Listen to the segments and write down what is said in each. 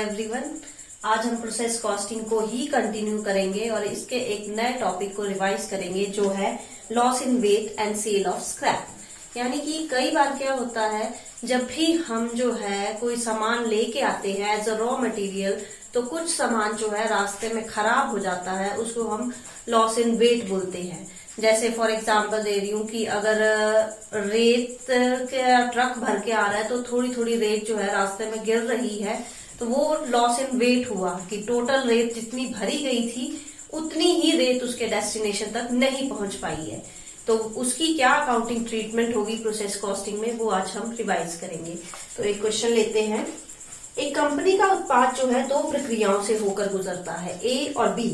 Everyone. आज हम process costing को ही कंटिन्यू करेंगे और इसके एक नए टॉपिक को रिवाइज करेंगे जो है loss in weight and sale of scrap. यानी कि कई बार क्या होता है, जब भी हम जो है कोई सामान लेके आते हैं एज अ रॉ मटेरियल, तो कुछ सामान जो है रास्ते में खराब हो जाता है, उसको हम लॉस इन वेट बोलते हैं। जैसे फॉर एग्जांपल दे रही हूँ कि अगर रेत का ट्रक भर के आ रहा है तो थोड़ी थोड़ी रेत जो है रास्ते में गिर रही है, तो वो लॉस इन वेट हुआ कि टोटल रेत जितनी भरी गई थी उतनी ही रेत उसके डेस्टिनेशन तक नहीं पहुंच पाई है। तो उसकी क्या अकाउंटिंग ट्रीटमेंट होगी प्रोसेस कॉस्टिंग में, वो आज हम रिवाइज करेंगे। तो एक क्वेश्चन लेते हैं। एक कंपनी का उत्पाद जो है दो प्रक्रियाओं से होकर गुजरता है, ए और बी।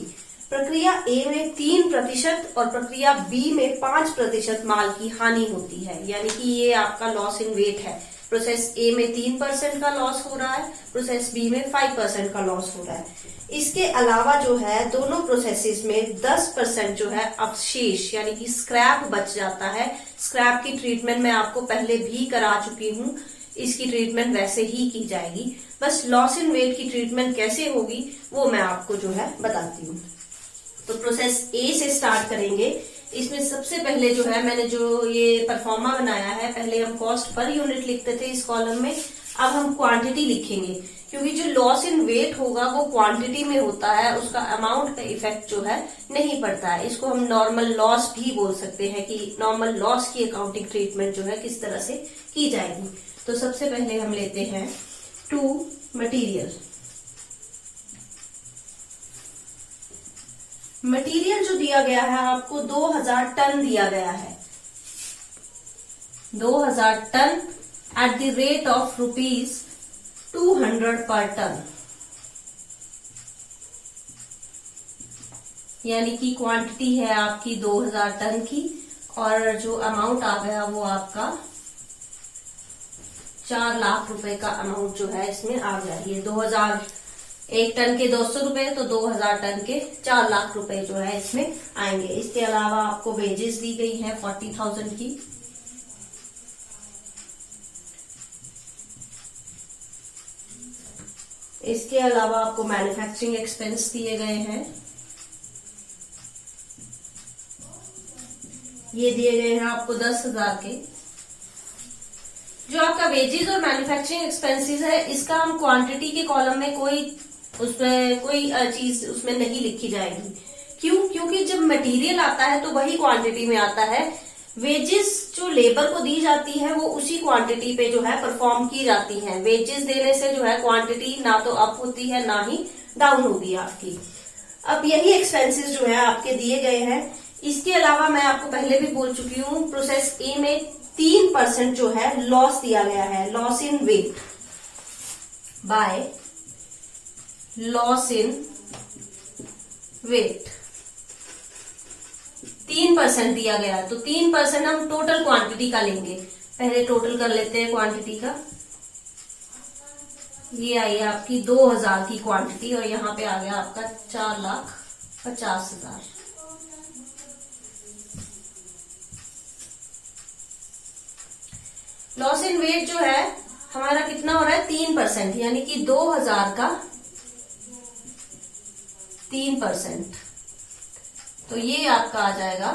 प्रक्रिया ए में 3% और प्रक्रिया बी में 5% माल की हानि होती है। यानी कि ये आपका लॉस इन वेट है। प्रोसेस ए में 3% का लॉस हो रहा है, प्रोसेस बी में 5% का लॉस हो रहा है। इसके अलावा जो है दोनों प्रोसेसेस में 10% जो है अवशेष यानी कि स्क्रैप बच जाता है। स्क्रैप की ट्रीटमेंट मैं आपको पहले भी करा चुकी हूँ, इसकी ट्रीटमेंट वैसे ही की जाएगी। बस लॉस इन वेट की ट्रीटमेंट कैसे होगी वो मैं आपको जो है बताती हूँ। तो प्रोसेस ए से स्टार्ट करेंगे। इसमें सबसे पहले जो है मैंने जो ये परफॉर्मा बनाया है, पहले हम कॉस्ट पर यूनिट लिखते थे इस कॉलम में, अब हम क्वांटिटी लिखेंगे। क्योंकि जो लॉस इन वेट होगा वो क्वांटिटी में होता है, उसका अमाउंट का इफेक्ट जो है नहीं पड़ता है। इसको हम नॉर्मल लॉस भी बोल सकते हैं कि नॉर्मल लॉस की अकाउंटिंग ट्रीटमेंट जो है किस तरह से की जाएगी। तो सबसे पहले हम लेते हैं टू मटीरियल। मटेरियल जो दिया गया है आपको 2000 टन दिया गया है, 2000 ton at the rate of ₹200 per ton. यानी कि क्वांटिटी है आपकी 2000 टन की और जो अमाउंट आ गया वो आपका 4 लाख रुपए का अमाउंट जो है इसमें आ गया। ये 2000 एक टन के 200 रुपए, तो 2000 टन के 4 लाख रुपए जो है इसमें आएंगे। इसके अलावा आपको वेजेस दी गई है 40,000 की। इसके अलावा आपको मैन्युफैक्चरिंग एक्सपेंस दिए गए हैं, ये दिए गए हैं आपको 10,000 के। जो आपका वेजेस और मैन्युफैक्चरिंग एक्सपेंसेस है, इसका हम क्वांटिटी के कॉलम में उसमें कोई चीज उसमें नहीं लिखी जाएगी। क्यों? क्योंकि जब मटेरियल आता है तो वही क्वांटिटी में आता है। वेजेस जो लेबर को दी जाती है वो उसी क्वांटिटी पे जो है परफॉर्म की जाती है। वेजेस देने से जो है क्वांटिटी ना तो अप होती है ना ही डाउन होती है आपकी। अब यही एक्सपेंसेस जो है आपके दिए गए हैं। इसके अलावा मैं आपको पहले भी बोल चुकी हूँ, प्रोसेस ए में 3% जो है लॉस दिया गया है, loss in weight by loss in weight 3% दिया गया है। तो 3% हम टोटल क्वांटिटी का लेंगे। पहले टोटल कर लेते हैं क्वांटिटी का। ये आई है आपकी 2000 की क्वांटिटी और यहाँ पे आ गया आपका 4,50,000। लॉस इन वेट जो है हमारा कितना हो रहा है 3%, यानी कि 2000 का 3%, तो ये आपका आ जाएगा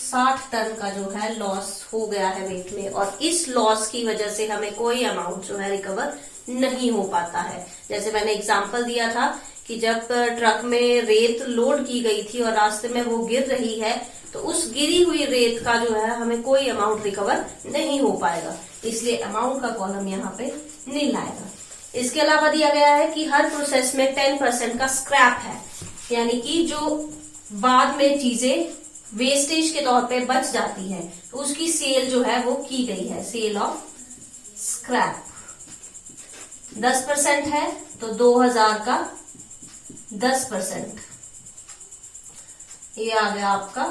60 टन का जो है लॉस हो गया है वेट में। और इस लॉस की वजह से हमें कोई अमाउंट जो है रिकवर नहीं हो पाता है। जैसे मैंने एग्जांपल दिया था कि जब ट्रक में रेत लोड की गई थी और रास्ते में वो गिर रही है, तो उस गिरी हुई रेत का जो है हमें कोई अमाउंट रिकवर नहीं हो पाएगा, इसलिए अमाउंट का कॉलम यहाँ पे नील आएगा। इसके अलावा दिया गया है कि हर प्रोसेस में 10% का स्क्रैप है, यानी कि जो बाद में चीजें वेस्टेज के तौर पे बच जाती है तो उसकी सेल जो है वो की गई है, सेल ऑफ स्क्रैप। 10% है तो 2000 का 10%, ये आ गया आपका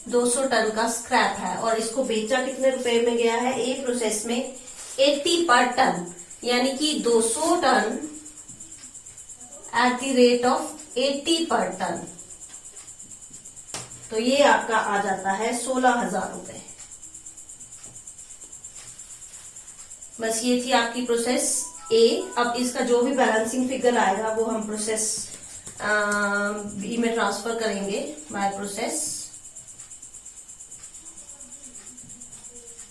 200 टन का स्क्रैप है। और इसको बेचा कितने रुपए में गया है? ए प्रोसेस में 80 पर टन, यानी कि 200 ton at the rate of 80 per ton, तो ये आपका आ जाता है 16,000 रुपए। बस ये थी आपकी प्रोसेस ए। अब इसका जो भी बैलेंसिंग फिगर आएगा वो हम प्रोसेस बी में ट्रांसफर करेंगे बाय प्रोसेस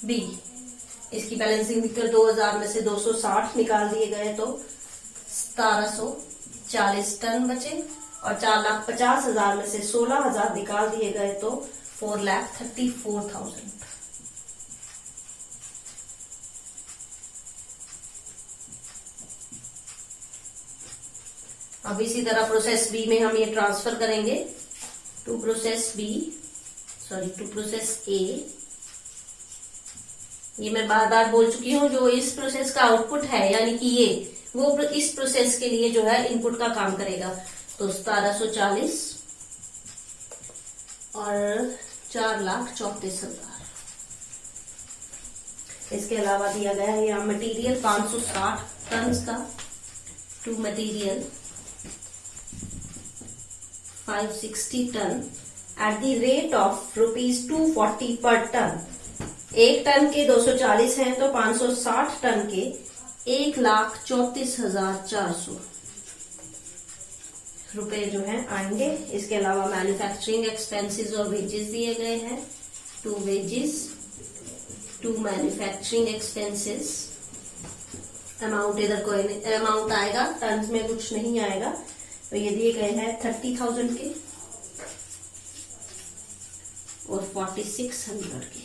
बी। इसकी बैलेंसिंग फिगर 2000 में से 260 निकाल दिए गए तो 1740 टन बचे, और 4,50,000 में से 16,000 निकाल दिए गए तो 4,34,000। अब इसी तरह प्रोसेस बी में हम ये ट्रांसफर करेंगे टू प्रोसेस ए। ये मैं बार बार बोल चुकी हूँ, जो इस प्रोसेस का आउटपुट है यानी कि ये वो इस प्रोसेस के लिए जो है इनपुट का काम करेगा। तो 1740 और 4,34,000। इसके अलावा दिया गया है यहाँ मटेरियल 560 टन का, to material 560 ton at the rate of ₹240 per ton. एक टन के 240 हैं तो 560 टन के 1,34,400 रुपए जो है आएंगे। इसके अलावा मैन्युफैक्चरिंग एक्सपेंसेस और वेजेस दिए गए हैं, to wages to manufacturing expenses. Amount इधर कोई अमाउंट आएगा, टन में कुछ नहीं आएगा। तो ये दिए गए हैं 30,000 के और 4600 के।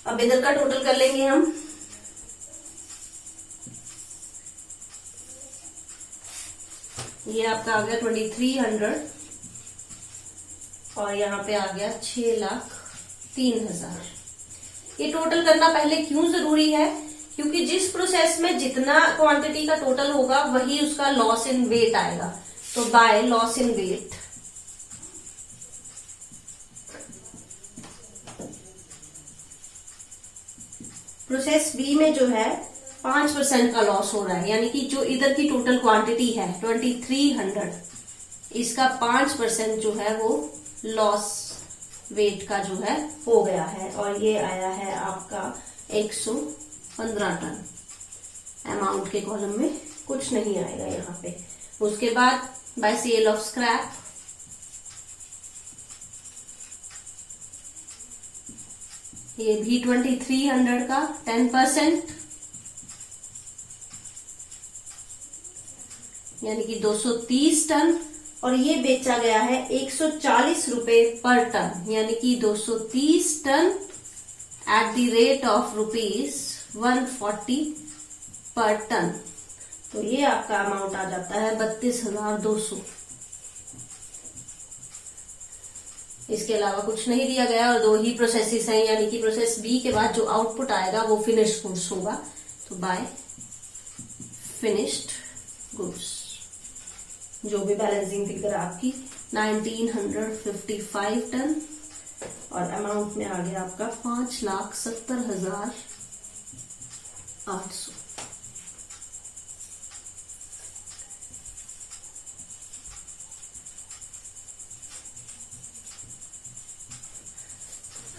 अब इधर का टोटल कर लेंगे हम। ये आपका आ गया 2300 और यहाँ पे आ गया 6,03,000। ये टोटल करना पहले क्यों जरूरी है? क्योंकि जिस प्रोसेस में जितना क्वांटिटी का टोटल होगा वही उसका लॉस इन वेट आएगा। तो by loss in weight process B में जो है 5% का लॉस हो रहा है, यानी कि जो इधर की टोटल क्वांटिटी है 2300, इसका 5% जो है वो लॉस वेट का जो है हो गया है, और ये आया है आपका 115 टन। अमाउंट के कॉलम में कुछ नहीं आएगा यहाँ पे। उसके बाद बाय सेल ऑफ स्क्रैप, ये भी 2300 का 10%, यानी कि 230 टन, और ये बेचा गया है 140 रुपए पर टन, यानी कि 230 ton at the rate of ₹140 per ton. तो ये आपका अमाउंट आ जाता है 32,200। इसके अलावा कुछ नहीं दिया गया और दो ही प्रोसेसेस हैं, यानी कि प्रोसेस बी के बाद जो आउटपुट आएगा वो फिनिश्ड गुड्स होगा। तो बाय फिनिश्ड गुड्स जो भी बैलेंसिंग फिगर आपकी 1955 टन, और अमाउंट में आ गया आपका 5,70,800।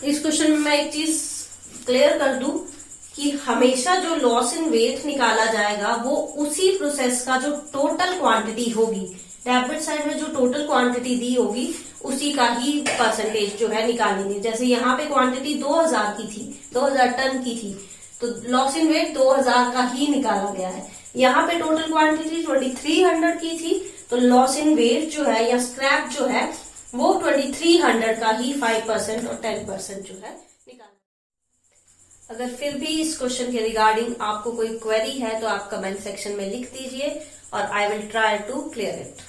इस क्वेश्चन में मैं एक चीज क्लियर कर दूं कि हमेशा जो लॉस इन वेट निकाला जाएगा वो उसी प्रोसेस का जो टोटल क्वांटिटी होगी, डेबिट साइड में जो टोटल क्वांटिटी दी होगी उसी का ही परसेंटेज जो है निकालेंगे। जैसे यहाँ पे क्वांटिटी 2000 की थी, 2000 टन की थी, तो लॉस इन वेट 2000 का ही निकाला गया है। यहाँ पे टोटल क्वांटिटी 2300 की थी, तो लॉस इन वेट जो है या स्क्रैप जो है वो 2300 का ही 5% और 10% जो है निकाल। अगर फिर भी इस क्वेश्चन के रिगार्डिंग आपको कोई क्वेरी है तो आप कमेंट सेक्शन में लिख दीजिए और I will try to clear it.